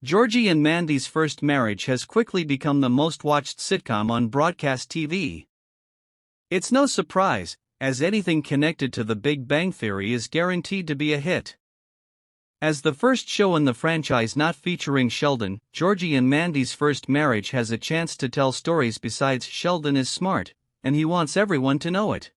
Georgie and Mandy's First Marriage has quickly become the most watched sitcom on broadcast TV. It's no surprise, as anything connected to The Big Bang Theory is guaranteed to be a hit. As the first show in the franchise not featuring Sheldon, Georgie and Mandy's First Marriage has a chance to tell stories besides Sheldon is smart, and he wants everyone to know it.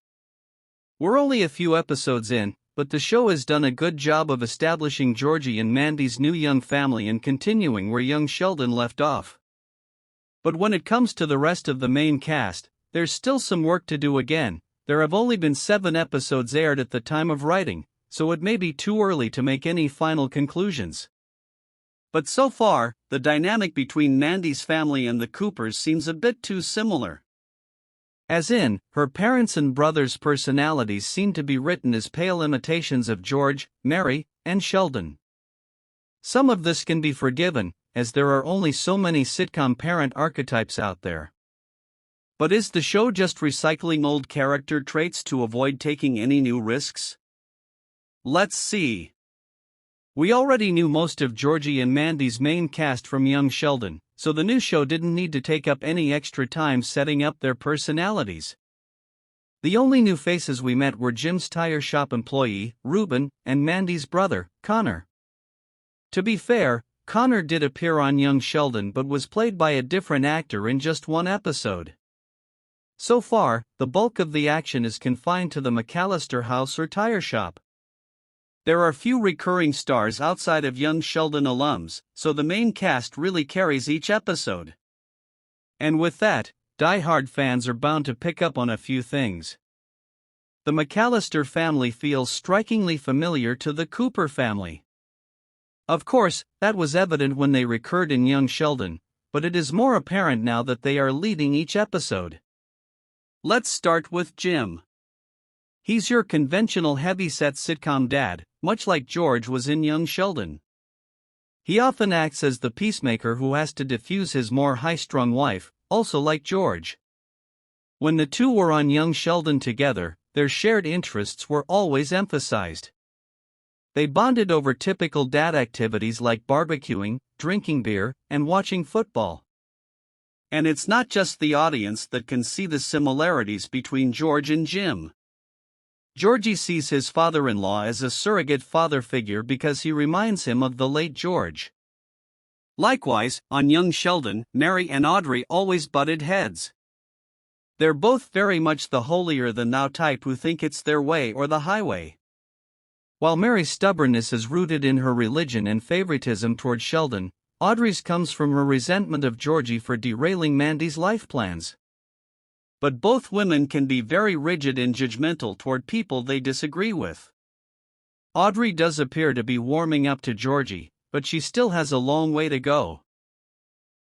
We're only a few episodes in, but the show has done a good job of establishing Georgie and Mandy's new young family and continuing where young Sheldon left off. But when it comes to the rest of the main cast, there's still some work to do again. There have only been 7 episodes aired at the time of writing, so it may be too early to make any final conclusions. But so far, the dynamic between Mandy's family and the Coopers seems a bit too similar. As in, her parents' and brothers' personalities seem to be written as pale imitations of George, Mary, and Sheldon. Some of this can be forgiven, as there are only so many sitcom parent archetypes out there. But is the show just recycling old character traits to avoid taking any new risks? Let's see. We already knew most of Georgie and Mandy's main cast from young Sheldon, so the new show didn't need to take up any extra time setting up their personalities. The only new faces we met were Jim's tire shop employee, Reuben, and Mandy's brother, Connor. To be fair, Connor did appear on young Sheldon but was played by a different actor in just one episode. So far, the bulk of the action is confined to the McAllister house or tire shop. There are few recurring stars outside of young Sheldon alums, so the main cast really carries each episode. And with that, die-hard fans are bound to pick up on a few things. The McAllister family feels strikingly familiar to the Cooper family. Of course, that was evident when they recurred in young Sheldon, but it is more apparent now that they are leading each episode. Let's start with Jim. He's your conventional heavy-set sitcom dad, much like George was in young Sheldon. He often acts as the peacemaker who has to diffuse his more high-strung wife, also like George. When the two were on young Sheldon together, their shared interests were always emphasized. They bonded over typical dad activities like barbecuing, drinking beer, and watching football. And it's not just the audience that can see the similarities between George and Jim. Georgie sees his father-in-law as a surrogate father figure because he reminds him of the late George. Likewise, on young Sheldon, Mary and Audrey always butted heads. They're both very much the holier-than-thou type who think it's their way or the highway. While Mary's stubbornness is rooted in her religion and favoritism toward Sheldon, Audrey's comes from her resentment of Georgie for derailing Mandy's life plans. But both women can be very rigid and judgmental toward people they disagree with. Audrey does appear to be warming up to Georgie, but she still has a long way to go.